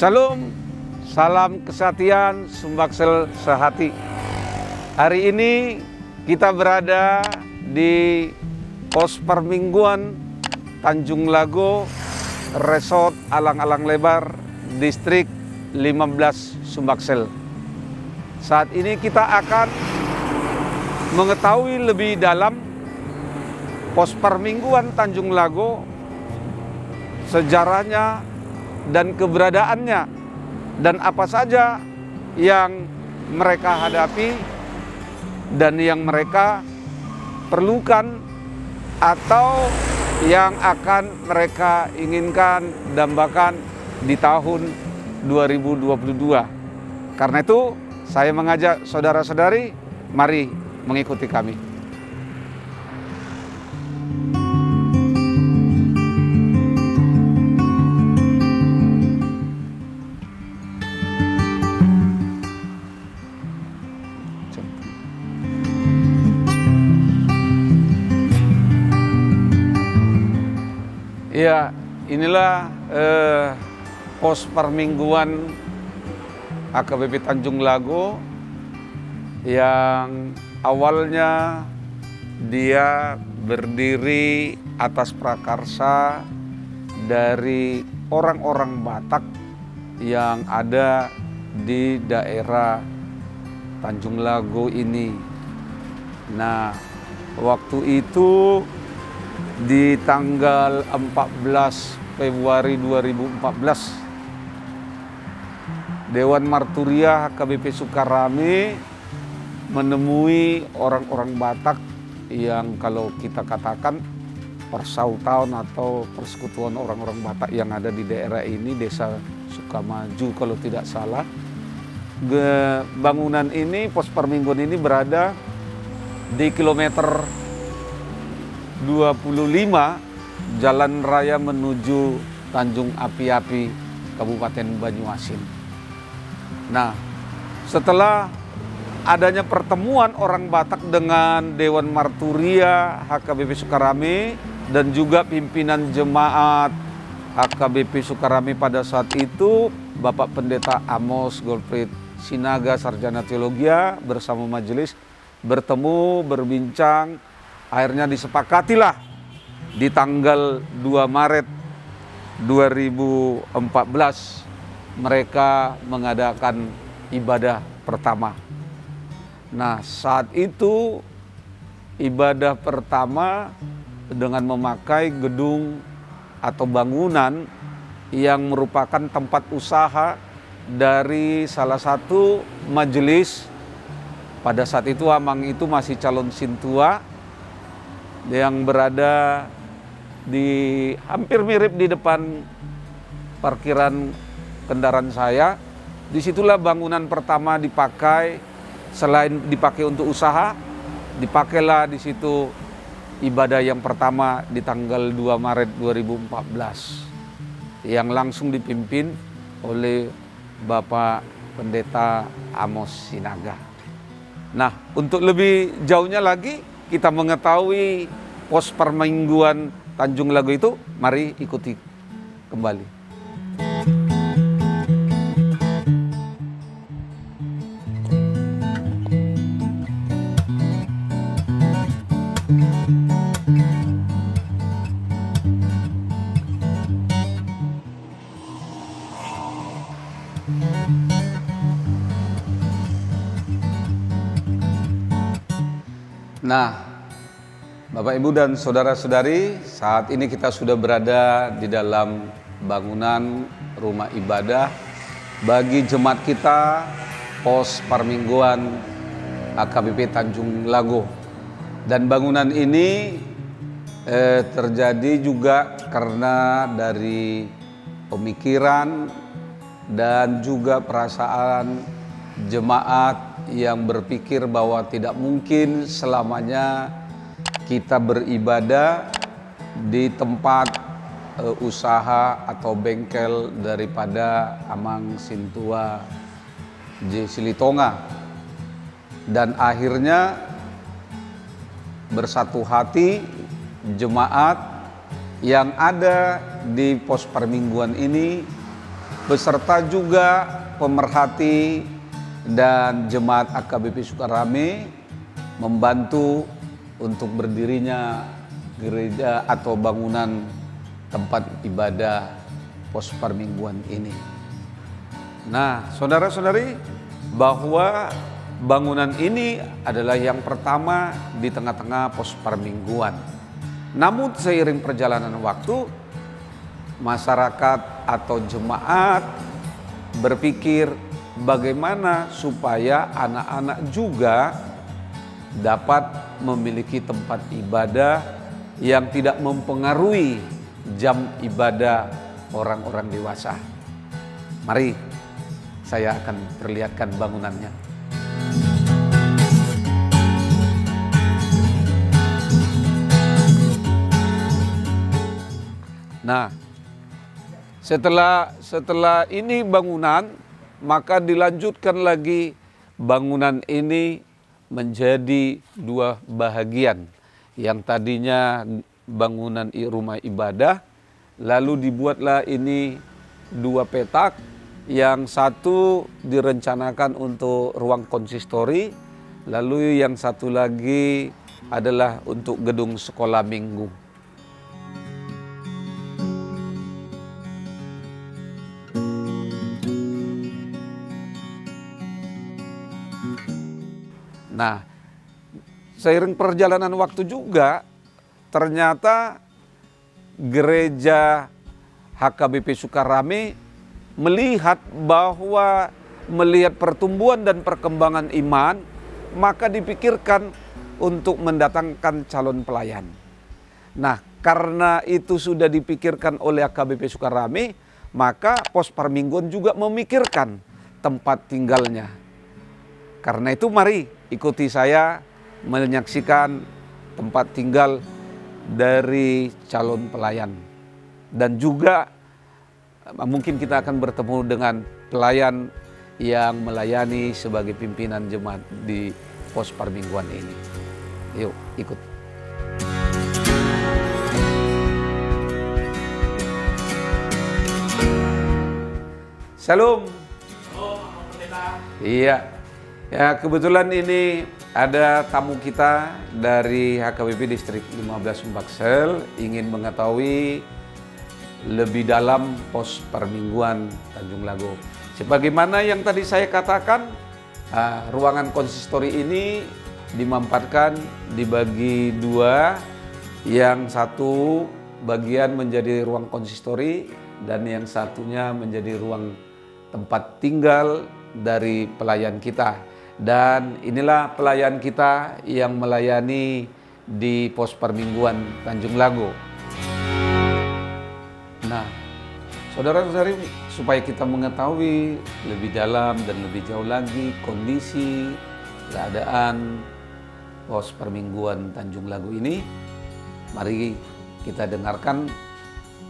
Salam, salam kesatian, Sumbaksel sehati. Hari ini kita berada di pos permingguan Tanjung Lago, Resort Alang-Alang Lebar, Distrik 15 Sumbaksel. Saat ini kita akan mengetahui lebih dalam pos permingguan Tanjung Lago, sejarahnya dan keberadaannya, dan apa saja yang mereka hadapi dan yang mereka perlukan atau yang akan mereka inginkan dambakan di tahun 2022. Karena itu saya mengajak saudara-saudari, mari mengikuti kami. Ya, inilah pos permingguan AKBP Tanjung Lago yang awalnya dia berdiri atas prakarsa dari orang-orang Batak yang ada di daerah Tanjung Lago ini. Nah, waktu itu di tanggal 14 Februari 2014, Dewan Marturia HKBP Sukarame menemui orang-orang Batak yang kalau kita katakan persautan atau persekutuan orang-orang Batak yang ada di daerah ini, Desa Sukamaju kalau tidak salah. Bangunan ini, pos permingguan ini berada di kilometer 25 jalan raya menuju Tanjung Api-Api, Kabupaten Banyuasin. Nah, setelah adanya pertemuan orang Batak dengan Dewan Marturia HKBP Sukarame dan juga pimpinan jemaat HKBP Sukarame pada saat itu, Bapak Pendeta Amos Golfried Sinaga, Sarjana Teologia, bersama majelis bertemu, berbincang. Akhirnya disepakatilah di tanggal 2 Maret 2014 mereka mengadakan ibadah pertama. Nah, saat itu ibadah pertama dengan memakai gedung atau bangunan yang merupakan tempat usaha dari salah satu majelis. Pada saat itu Amang itu masih calon sintua yang berada di hampir mirip di depan parkiran kendaraan saya. Disitulah bangunan pertama dipakai. Selain dipakai untuk usaha, dipakailah di situ ibadah yang pertama di tanggal 2 Maret 2014 yang langsung dipimpin oleh Bapak Pendeta Amos Sinaga. Nah, untuk lebih jauhnya lagi kita mengetahui pos permingguan Tanjung Lago itu, mari ikuti kembali. Nah, Bapak, Ibu, dan saudara-saudari, saat ini kita sudah berada di dalam bangunan rumah ibadah bagi jemaat kita, pos permingguan AKBP Tanjung Lago. Dan bangunan ini terjadi juga karena dari pemikiran dan juga perasaan jemaat yang berpikir bahwa tidak mungkin selamanya kita beribadah di tempat usaha atau bengkel daripada Amang Sintua J. Silitonga. Dan akhirnya bersatu hati jemaat yang ada di pos permingguan ini beserta juga pemerhati dan jemaat AKBP Sukarame membantu untuk berdirinya gereja atau bangunan tempat ibadah pos permingguan ini. Nah, saudara-saudari, bahwa bangunan ini adalah yang pertama di tengah-tengah pos permingguan. Namun seiring perjalanan waktu, masyarakat atau jemaat berpikir bagaimana supaya anak-anak juga dapat memiliki tempat ibadah yang tidak mempengaruhi jam ibadah orang-orang dewasa. Mari saya akan perlihatkan bangunannya. Nah, setelah ini bangunan, maka dilanjutkan lagi bangunan ini menjadi dua bahagian. Yang tadinya bangunan rumah ibadah, lalu dibuatlah ini dua petak. Yang satu direncanakan untuk ruang konsistori, lalu yang satu lagi adalah untuk gedung sekolah minggu. Nah, seiring perjalanan waktu juga, ternyata gereja HKBP Sukarame melihat pertumbuhan dan perkembangan iman, maka dipikirkan untuk mendatangkan calon pelayan. Nah, karena itu sudah dipikirkan oleh HKBP Sukarame, maka pos permingguan juga memikirkan tempat tinggalnya. Karena itu mari ikuti saya menyaksikan tempat tinggal dari calon pelayan. Dan juga mungkin kita akan bertemu dengan pelayan yang melayani sebagai pimpinan jemaat di pos permingguan ini. Yuk ikut. Shalom. Halo, Pendeta. Iya. Ya, kebetulan ini ada tamu kita dari HKBP Distrik 15 Sumbaksel ingin mengetahui lebih dalam pos permingguan Tanjung Lago. Sebagaimana yang tadi saya katakan, ruangan konsistori ini dimampatkan dibagi dua. Yang satu bagian menjadi ruang konsistori dan yang satunya menjadi ruang tempat tinggal dari pelayan kita. Dan inilah pelayan kita yang melayani di pos permingguan Tanjung Lago. Nah, saudara-saudari, supaya kita mengetahui lebih dalam dan lebih jauh lagi kondisi keadaan pos permingguan Tanjung Lago ini, mari kita dengarkan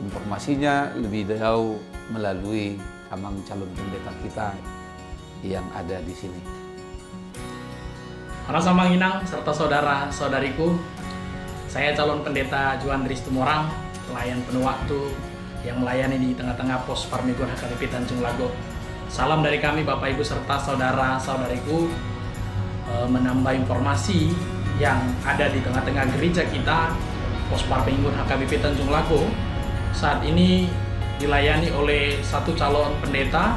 informasinya lebih jauh melalui amang calon pendeta kita yang ada di sini. Para Samanginang serta saudara-saudariku, saya calon pendeta Juandris Tumorang, pelayan penuh waktu yang melayani di tengah-tengah pos permingguan HKBP Tanjung Lago. Salam dari kami Bapak Ibu serta saudara-saudariku, menambah informasi yang ada di tengah-tengah gereja kita, pos permingguan HKBP Tanjung Lago. Saat ini dilayani oleh satu calon pendeta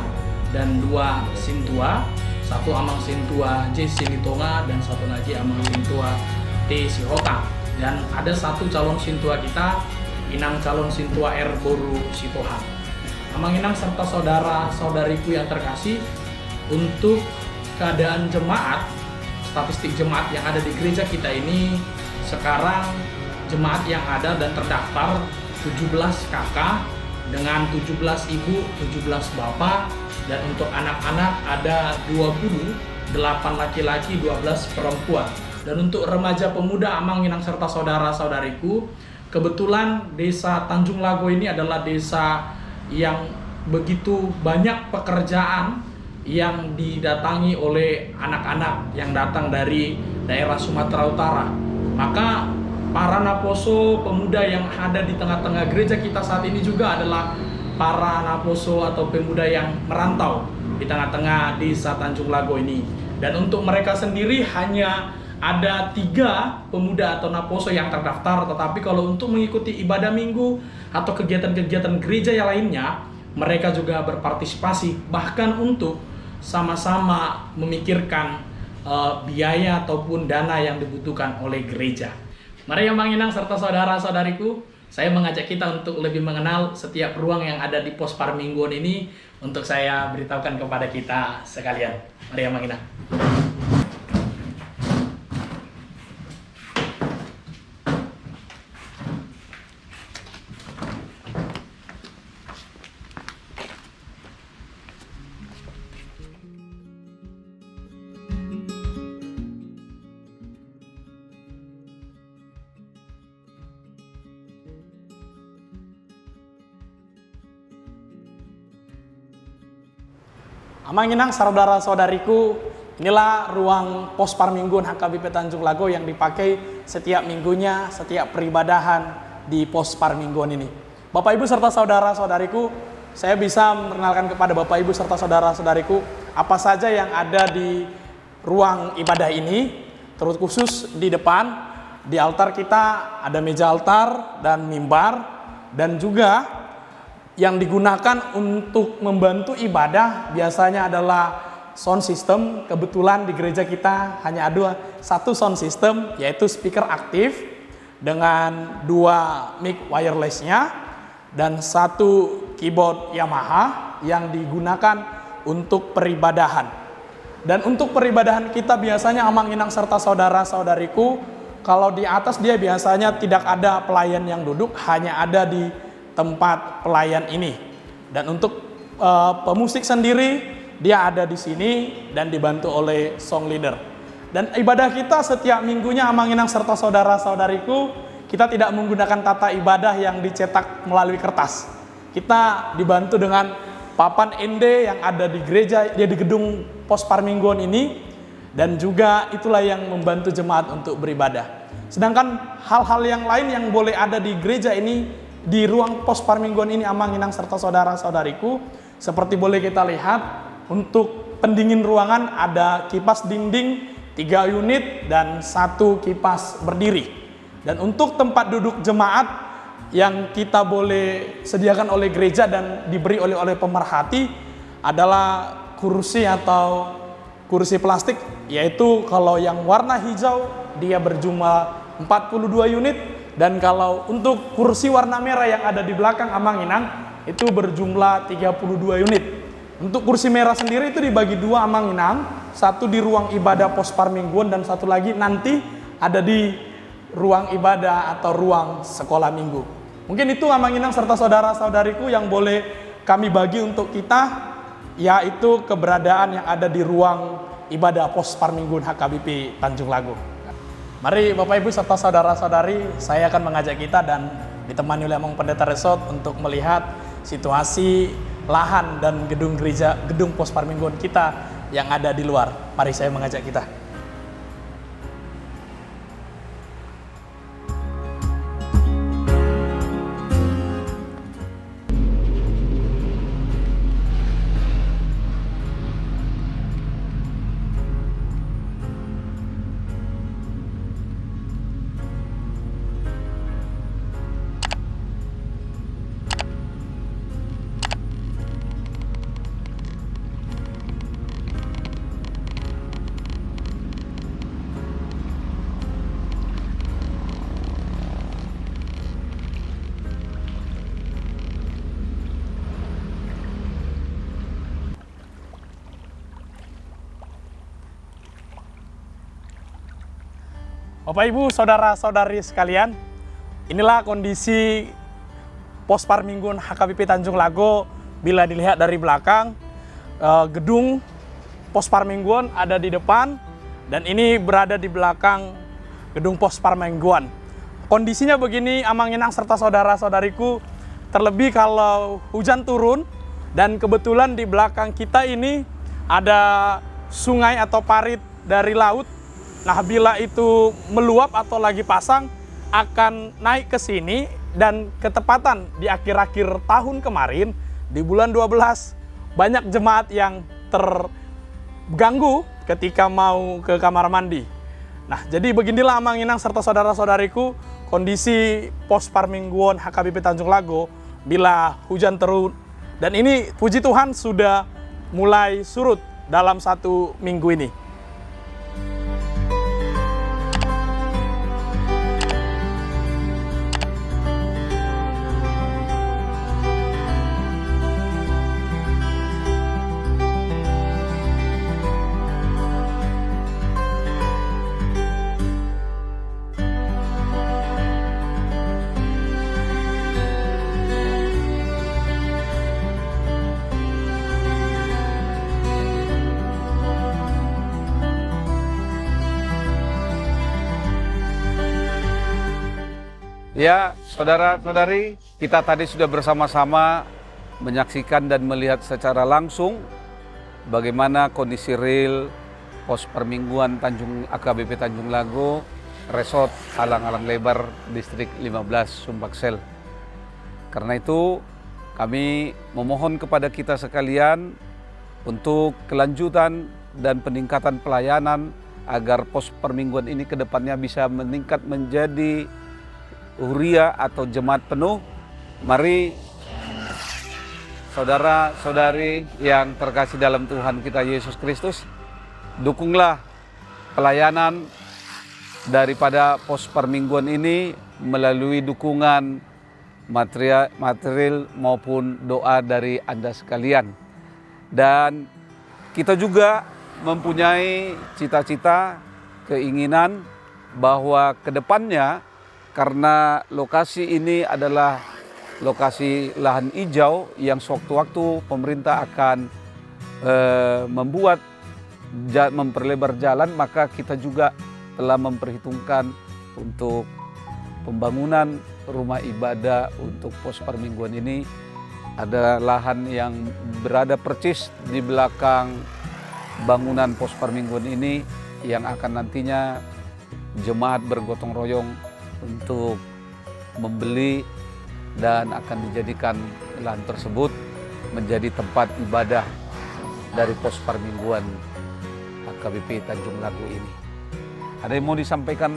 dan dua sintua. Satu Amang Sintua J. Silitonga dan satu lagi Amang Sintua T. Sihota. Dan ada satu calon sintua kita, Inang calon sintua R. Boru Sitoha. Amang Inang serta saudara-saudariku yang terkasih, untuk keadaan jemaat, statistik jemaat yang ada di gereja kita ini, sekarang jemaat yang ada dan terdaftar 17 kakak dengan 17 ibu, 17 bapak. Dan untuk anak-anak ada 20, 8 laki-laki, 12 perempuan. Dan untuk remaja pemuda Amang Inang serta saudara-saudariku, kebetulan desa Tanjung Lago ini adalah desa yang begitu banyak pekerjaan yang didatangi oleh anak-anak yang datang dari daerah Sumatera Utara. Maka para naposo pemuda yang ada di tengah-tengah gereja kita saat ini juga adalah para Naposo atau pemuda yang merantau di tengah-tengah desa Tanjung Lago ini. Dan untuk mereka sendiri hanya ada 3 pemuda atau Naposo yang terdaftar, tetapi kalau untuk mengikuti ibadah minggu atau kegiatan-kegiatan gereja yang lainnya, mereka juga berpartisipasi, bahkan untuk sama-sama memikirkan biaya ataupun dana yang dibutuhkan oleh gereja. Mari Mang Inang serta saudara-saudariku, saya mengajak kita untuk lebih mengenal setiap ruang yang ada di pos Parmingguan ini untuk saya beritahukan kepada kita sekalian. Mari Mang Inang. Mang Inang, saudara-saudariku, inilah ruang pos Parmingguan HKBP Tanjung Lago yang dipakai setiap minggunya, setiap peribadahan di pos Parmingguan ini. Bapak Ibu serta saudara-saudariku, saya bisa mengenalkan kepada Bapak Ibu serta saudara-saudariku apa saja yang ada di ruang ibadah ini, terus khusus di depan, di altar kita ada meja altar dan mimbar, dan juga yang digunakan untuk membantu ibadah biasanya adalah sound system. Kebetulan di gereja kita hanya ada 1 sound system, yaitu speaker aktif dengan 2 mic wirelessnya dan 1 keyboard Yamaha yang digunakan untuk peribadahan. Dan untuk peribadahan kita biasanya Mang Inang serta saudara-saudariku, kalau di atas dia biasanya tidak ada pelayan yang duduk, hanya ada di tempat pelayan ini. Dan untuk pemusik sendiri dia ada di sini dan dibantu oleh song leader. Dan ibadah kita setiap minggunya Mang Inang serta saudara-saudariku, kita tidak menggunakan tata ibadah yang dicetak melalui kertas. Kita dibantu dengan papan ende yang ada di gereja, dia di gedung pos Parmingguan ini, dan juga itulah yang membantu jemaat untuk beribadah. Sedangkan hal-hal yang lain yang boleh ada di gereja ini, di ruang pos Parmingguan ini Mang Inang serta saudara-saudariku, seperti boleh kita lihat, untuk pendingin ruangan ada kipas dinding 3 unit dan 1 kipas berdiri. Dan untuk tempat duduk jemaat yang kita boleh sediakan oleh gereja dan diberi oleh pemerhati adalah kursi atau kursi plastik, yaitu kalau yang warna hijau dia berjumlah 42 unit, dan kalau untuk kursi warna merah yang ada di belakang Mang Inang itu berjumlah 32 unit. Untuk kursi merah sendiri itu dibagi 2 Mang Inang, 1 di ruang ibadah pos Parmingguan dan 1 lagi nanti ada di ruang ibadah atau ruang sekolah minggu. Mungkin itu Mang Inang serta saudara-saudariku yang boleh kami bagi untuk kita, yaitu keberadaan yang ada di ruang ibadah pos Parmingguan HKBP Tanjung Lago. Mari Bapak Ibu serta saudara-saudari, saya akan mengajak kita dan ditemani oleh Mang Pendeta Resort untuk melihat situasi lahan dan gedung gereja, gedung pos Parmingguan kita yang ada di luar. Mari saya mengajak kita. Bapak Ibu, saudara-saudari sekalian, inilah kondisi pos Parmingguan HKBP Tanjung Lago bila dilihat dari belakang. Gedung pos Parmingguan ada di depan dan ini berada di belakang gedung pos Parmingguan. Kondisinya begini Mang Inang serta saudara-saudariku, terlebih kalau hujan turun dan kebetulan di belakang kita ini ada sungai atau parit dari laut. Nah, bila itu meluap atau lagi pasang akan naik ke sini dan ketepatan di akhir-akhir tahun kemarin, di bulan 12, banyak jemaat yang terganggu ketika mau ke kamar mandi. Nah, jadi beginilah Amang Inang serta saudara-saudariku, kondisi pos Parmingguon HKBP Tanjung Lago bila hujan turun. Dan ini puji Tuhan sudah mulai surut dalam 1 minggu ini. Ya, saudara-saudari, kita tadi sudah bersama-sama menyaksikan dan melihat secara langsung bagaimana kondisi real pos permingguan AKBP Tanjung Lago, Resort Alang-Alang Lebar, Distrik 15 Sumbaksel. Karena itu, kami memohon kepada kita sekalian untuk kelanjutan dan peningkatan pelayanan agar pos permingguan ini ke depannya bisa meningkat menjadi huria atau jemaat penuh. Mari saudara-saudari yang terkasih dalam Tuhan kita Yesus Kristus, dukunglah pelayanan daripada pos permingguan ini melalui dukungan material maupun doa dari Anda sekalian. Dan kita juga mempunyai cita-cita, keinginan bahwa ke depannya, karena lokasi ini adalah lokasi lahan hijau yang sewaktu-waktu pemerintah akan memperlebar jalan, maka kita juga telah memperhitungkan untuk pembangunan rumah ibadah untuk pos permingguan ini. Ada lahan yang berada persis di belakang bangunan pos permingguan ini yang akan nantinya jemaat bergotong royong untuk membeli dan akan dijadikan lahan tersebut menjadi tempat ibadah dari pos permingguan AKBP Tanjung Lago ini. Ada yang mau disampaikan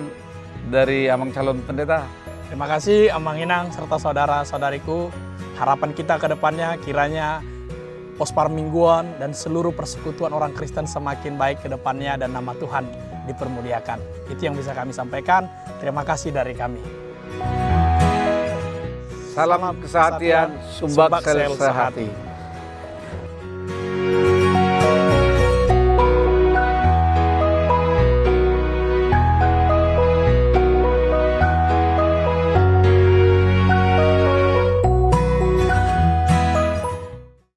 dari Amang calon pendeta? Terima kasih Amang Inang serta saudara-saudariku. Harapan kita ke depannya kiranya pos Parmingguan dan seluruh persekutuan orang Kristen semakin baik ke depannya dan nama Tuhan dipermuliakan. Itu yang bisa kami sampaikan. Terima kasih dari kami. Salam kesehatan, Sumbaksel sehati.